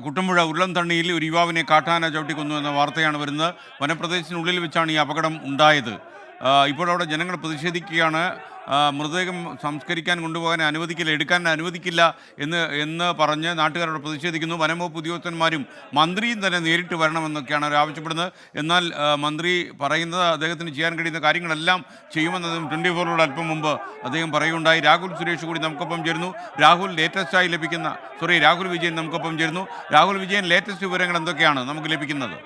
കുട്ടമ്പുഴ ഉരുളംതണ്ണിയിൽ ഒരു യുവാവിനെ കാട്ടാന ചവിട്ടിക്കൊന്നു എന്ന വാർത്തയാണ് വരുന്നത്. വനപ്രദേശത്തിനുള്ളിൽ വെച്ചാണ് ഈ അപകടം ഉണ്ടായത്. ഇപ്പോൾ അവിടെ ജനങ്ങൾ പ്രതിഷേധിക്കുകയാണ്. മൃതദേഹം സംസ്കരിക്കാൻ കൊണ്ടുപോകാൻ അനുവദിക്കില്ല, എടുക്കാൻ അനുവദിക്കില്ല എന്ന് പറഞ്ഞ് നാട്ടുകാരോട് പ്രതിഷേധിക്കുന്നു. വനംവകുപ്പ് ഉദ്യോഗസ്ഥന്മാരും മന്ത്രിയും തന്നെ നേരിട്ട് വരണമെന്നൊക്കെയാണ് അവർ ആവശ്യപ്പെടുന്നത്. എന്നാൽ മന്ത്രി പറയുന്നത് അദ്ദേഹത്തിന് ചെയ്യാൻ കഴിയുന്ന കാര്യങ്ങളെല്ലാം ചെയ്യുമെന്നതും 24 അല്പം മുമ്പ് അദ്ദേഹം പറയുകയുണ്ടായി. രാഹുൽ സുരേഷ് കൂടി നമുക്കൊപ്പം ചേരുന്നു. രാഹുൽ വിജയൻ നമുക്കൊപ്പം ചേരുന്നു. രാഹുൽ വിജയൻ, ലേറ്റസ്റ്റ് വിവരങ്ങൾ എന്തൊക്കെയാണ് നമുക്ക് ലഭിക്കുന്നത്?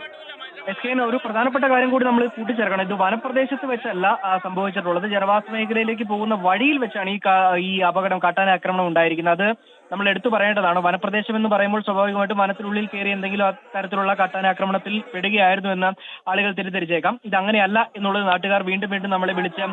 ഒരു പ്രധാനപ്പെട്ട കാര്യം കൂടി നമ്മൾ കൂട്ടിച്ചേർക്കണം. ഇത് വനപ്രദേശത്ത് വെച്ചല്ല സംഭവിച്ചിട്ടുള്ളത്. ജനവാസ മേഖലയിലേക്ക് പോകുന്ന വഴിയിൽ വെച്ചാണ് ഈ അപകടം, കാട്ടാന ആക്രമണം ഉണ്ടായിരിക്കുന്നത്. അത് നമ്മൾ എടുത്തു പറയേണ്ടതാണ്. വനപ്രദേശം എന്ന് പറയുമ്പോൾ സ്വാഭാവികമായിട്ടും വനത്തിനുള്ളിൽ കയറി എന്തെങ്കിലും തരത്തിലുള്ള കാട്ടാനാക്രമണത്തിൽ പെടുകയായിരുന്നു എന്ന് ആളുകൾ തെറ്റിദ്ധരിച്ചേക്കാം. ഇത് അങ്ങനെയല്ല എന്നുള്ളത് നാട്ടുകാർ വീണ്ടും വീണ്ടും നമ്മളെ വിളിച്ച്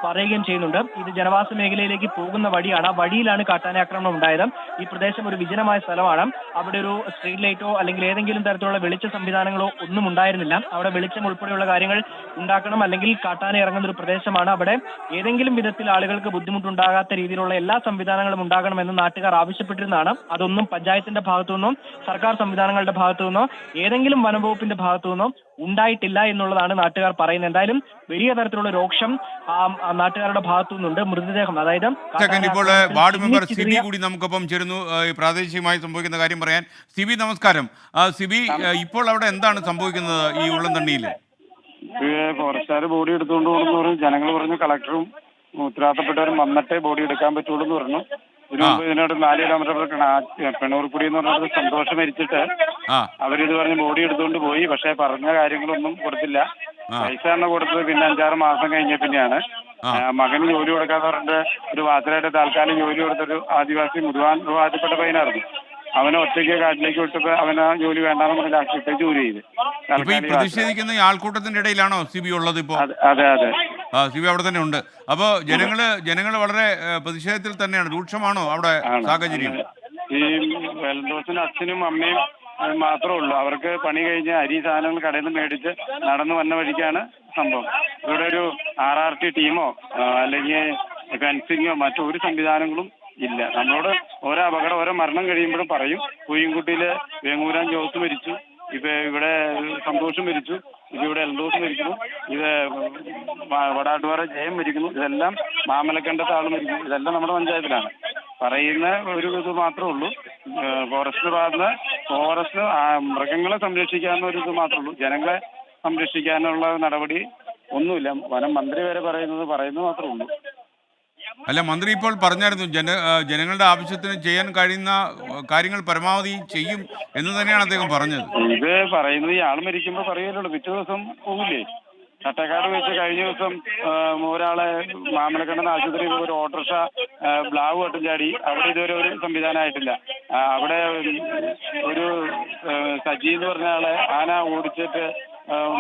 പറയുകയും ചെയ്യുന്നുണ്ട്. ഇത് ജനവാസ മേഖലയിലേക്ക് പോകുന്ന വഴിയാണ്. ആ വഴിയിലാണ് കാട്ടാനാക്രമണം ഉണ്ടായത്. ഈ പ്രദേശം ഒരു വിജനമായ സ്ഥലമാണ്. അവിടെ ഒരു സ്ട്രീറ്റ് ലൈറ്റോ അല്ലെങ്കിൽ ഏതെങ്കിലും തരത്തിലുള്ള വെളിച്ച സംവിധാനങ്ങളോ ഒന്നും ഉണ്ടായിരുന്നില്ല. അവിടെ വെളിച്ചം ഉൾപ്പെടെയുള്ള കാര്യങ്ങൾ ഉണ്ടാക്കണം, അല്ലെങ്കിൽ കാട്ടാന ഇറങ്ങുന്ന ഒരു പ്രദേശമാണ്. അവിടെ ഏതെങ്കിലും വിധത്തിൽ ആളുകൾക്ക് ബുദ്ധിമുട്ടുണ്ടാകാത്ത രീതിയിലുള്ള എല്ലാ സംവിധാനങ്ങളും ഉണ്ടാകണമെന്ന് നാട്ടുകാർ ആവശ്യപ്പെട്ടിരുന്നതാണ്. അതൊന്നും പഞ്ചായത്തിന്റെ ഭാഗത്തു നിന്നോ സർക്കാർ സംവിധാനങ്ങളുടെ ഭാഗത്തു നിന്നോ ഏതെങ്കിലും വനംവകുപ്പിന്റെ ഭാഗത്തു നിന്നോ ഉണ്ടായിട്ടില്ല എന്നുള്ളതാണ് നാട്ടുകാർ പറയുന്നത്. എന്തായാലും വലിയ തരത്തിലുള്ള രോക്ഷം നാട്ടുകാരുടെ ഭാഗത്തു നിന്നുണ്ട്. മൃതദേഹം, അതായത് ഇപ്പോൾ വാർഡ് മെമ്പർ സിബി കൂടി നമുക്കൊപ്പം ചേരുന്നു പ്രാദേശികമായി സംഭവിക്കുന്ന കാര്യം പറയാൻ. സിബി, നമസ്കാരം. സിബി, ഇപ്പോൾ അവിടെ എന്താണ് സംഭവിക്കുന്നത് ഈ ഉള്ളംതണ്ണിയിൽ? ഫോറസ്റ്റുകാർ ബോഡി എടുത്തുകൊണ്ട് പോകുന്നു പറഞ്ഞു. ജനങ്ങൾ പറഞ്ഞു കളക്ടറും ഉത്തരവാദിത്തപ്പെട്ടവരും വന്നിട്ടേ ബോഡി എടുക്കാൻ പറ്റുള്ളൂ എന്ന് പറഞ്ഞു. ഇതിനോട് 4 കിലോമീറ്റർ പെണ്ണൂർക്കുടി എന്ന് പറഞ്ഞത് സന്തോഷം മരിച്ചിട്ട് അവരിത് പറഞ്ഞ് ബോഡി എടുത്തുകൊണ്ട് പോയി. പക്ഷെ പറഞ്ഞ കാര്യങ്ങളൊന്നും കൊടുത്തില്ല. പൈസ തന്നെ കൊടുത്തത് പിന്നെ 5-6 മാസം കഴിഞ്ഞ പിന്നെയാണ്. മകന് ജോലി കൊടുക്കാന്ന് പറഞ്ഞിട്ട് ഒരു വാസരായിട്ട് താൽക്കാലം ജോലി കൊടുത്തൊരു ആദിവാസി മുഴുവാതിപ്പെട്ട പയ്യനായിരുന്നു. അവനെ ഒറ്റയ്ക്ക് കാട്ടിലേക്ക് വിട്ടപ്പോ അവന് ജോലി വേണ്ടാന്ന് പറഞ്ഞ ലാസ്റ്റ് ജോലി ചെയ്ത്. പ്രതിഷേധിക്കുന്ന ആൾക്കൂട്ടത്തിന്റെ ഇടയിലാണോ സിബി ഉള്ളത് ഇപ്പോ? അതെ അതെ, സിബി അവിടെ തന്നെ ഉണ്ട്. അപ്പോ ജനങ്ങള് വളരെ പ്രതിഷേധത്തിൽ തന്നെയാണ്. രൂക്ഷമാണോ അവിടെ സാഹചര്യം? ഈ വെൽദോസിന്റെ അച്ഛനും അമ്മയും മാത്രമേ ഉള്ളൂ. അവർക്ക് പണി കഴിഞ്ഞ് അരി സാധനങ്ങൾ കടയിൽ നിന്ന് മേടിച്ച് നടന്നു വന്ന വഴിക്കാണ് സംഭവം. ഇവിടെ ഒരു RRT ടീമോ അല്ലെങ്കിൽ ഫെൻസിങ്ങോ മറ്റൊരു സംവിധാനങ്ങളും ഇല്ല. നമ്മളോട് ഓരോ അപകടം, ഓരോ മരണം കഴിയുമ്പോഴും പറയും. കുയ്യൻകുട്ടിയില് വേങ്ങൂരാൻ ജോസ് മരിച്ചു, ഇപ്പൊ ഇവിടെ സന്തോഷം മരിച്ചു, ഇപ്പൊ ഇവിടെ എൽദോസ് മരിക്കുന്നു, ഇത് വടാട്ടുപാറ ജയം മരിക്കുന്നു, ഇതെല്ലാം മാമലക്കണ്ടത്തെ ആൾ മരിക്കുന്നു. ഇതെല്ലാം നമ്മുടെ പഞ്ചായത്തിലാണ്. പറയുന്ന ഒരു ഇത് മാത്രമേ ഉള്ളൂ. ഫോറസ്റ്റ് ഭാഗത്ത് ഫോറസ്റ്റ് മൃഗങ്ങളെ സംരക്ഷിക്കാവുന്ന ഒരു ഇത് മാത്രമേ ഉള്ളൂ. ജനങ്ങളെ സംരക്ഷിക്കാനുള്ള നടപടി ഒന്നുമില്ല. വനം മന്ത്രി വരെ പറയുന്നത് മാത്രമേ ഉള്ളൂ. അല്ല, മന്ത്രി ഇപ്പോൾ പറഞ്ഞായിരുന്നു ജനങ്ങളുടെ ആവശ്യത്തിന് ചെയ്യാൻ കഴിയുന്ന കാര്യങ്ങൾ പരമാവധി ചെയ്യും എന്ന് തന്നെയാണ് അദ്ദേഹം പറഞ്ഞത്. ഇത് പറയുന്നത് ഈ ആൾ മരിക്കുമ്പോൾ പറയുമല്ലോ, പിറ്റേ ദിവസം പോകില്ലേ? ചട്ടക്കാട് വെച്ച് കഴിഞ്ഞ ദിവസം ഒരാളെ മാമലക്കണ്ടൻ ആശുപത്രിയിൽ ഒരു ഓട്ടോറിക്ഷ ബ്ലാവ് കെട്ടും ചാടി. അവിടെ ഇതുവരെ ഒരു സംവിധാനമായിട്ടില്ല. അവിടെ ഒരു സജി എന്ന് പറഞ്ഞ ആളെ ആന ഓടിച്ചിട്ട്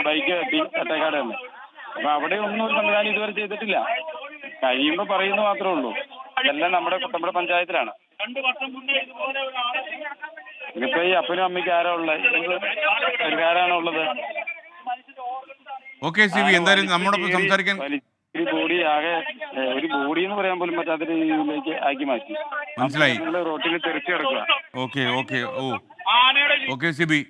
ബൈക്ക് കെട്ടി ചട്ടക്കാട് തന്നെ. അപ്പൊ അവിടെ ഒന്നും ഒരു സംവിധാനം ഇതുവരെ ചെയ്തിട്ടില്ല. കഴിയുമ്പോൾ പറയുന്നത് മാത്രമേ ഉള്ളൂ. ഇതെല്ലാം നമ്മുടെ കുട്ടമ്പുഴ പഞ്ചായത്തിലാണ്. ഇതിപ്പോ ഈ അപ്പനും അമ്മയ്ക്ക് ആരാ ഉള്ളത്? ആരാണ് ഉള്ളത്? ഓക്കെ സിബി, എന്തായാലും നമ്മോടൊപ്പം സംസാരിക്കാൻ ഒരു ബോഡി ആകെ ഒരു ബോഡി എന്ന് പറയാൻ പോലും പറ്റാത്ത രീതിയിലേക്ക് ആക്കി മാറ്റി. മനസ്സിലായി. റോട്ടിൽ തെറിച്ചു കിടക്കുക. ഓക്കെ സിബി.